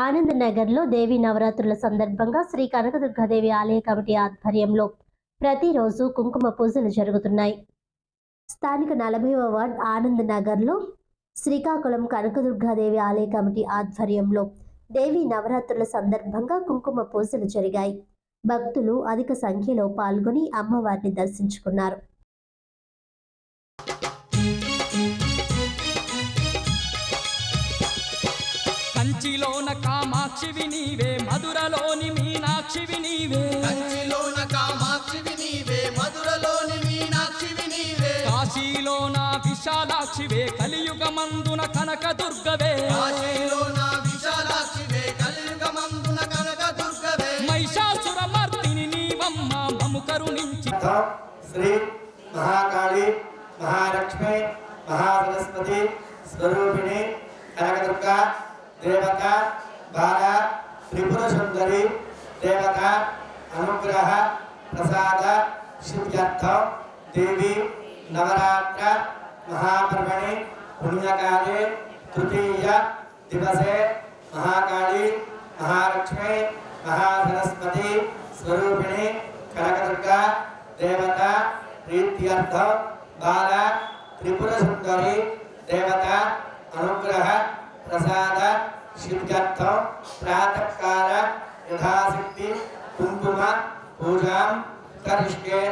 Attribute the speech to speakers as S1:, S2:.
S1: ఆనంద్ నగర్లో దేవీ నవరాత్రుల సందర్భంగా శ్రీ కనకదుర్గాదేవి ఆలయ కమిటీ ఆధ్వర్యంలో ప్రతిరోజు కుంకుమ పూజలు జరుగుతున్నాయి. స్థానిక 40వ వార్డ్ ఆనంద్ నగర్లో శ్రీకాకుళం కనకదుర్గాదేవి ఆలయ కమిటీ ఆధ్వర్యంలో దేవీ నవరాత్రుల సందర్భంగా కుంకుమ పూజలు జరిగాయి. భక్తులు అధిక సంఖ్యలో పాల్గొని అమ్మవారిని దర్శించుకున్నారు.
S2: కంచిలోన కామాక్షివి నీవే, మధురలోని మీనాక్షివి నీవే.
S3: కంచిలోన కామాక్షివి నీవే, మధురలోని మీనాక్షివి నీవే.
S2: కాశీలోన విశాలాక్షివే, కలియుగమందున కనకదుర్గవే.
S3: కాశీలోన విశాలాక్షివే, కలియుగమందున కనకదుర్గవే.
S2: మహిషాసురమర్దిని నీవమ్మ మము కరుణించి.
S4: శ్రీ మహాకాళి మహాలక్ష్మి మహాసరస్వతి స్వరూపిణి కనకదుర్గా దేవత బాల త్రిపుర సుందరి దేవత అనుగ్రహ ప్రసాద సిద్ధ్యర్థం దేవి నవరాత్ర మహాపర్వణి పుణ్యకాలే తృతీయ దివసే మహాకాళి మహాలక్ష్మి మహాసరస్వతి స్వరూపిణి కనకదుర్గా దేవత ప్రీత్యర్థం బాల త్రిపుర సుందరి దేవత అనుగ్రహ ప్రసాద సిద్ధ్యర్థం ప్రాతకాల యథాశక్తి కుంకుమ పూజాం కరిష్యే.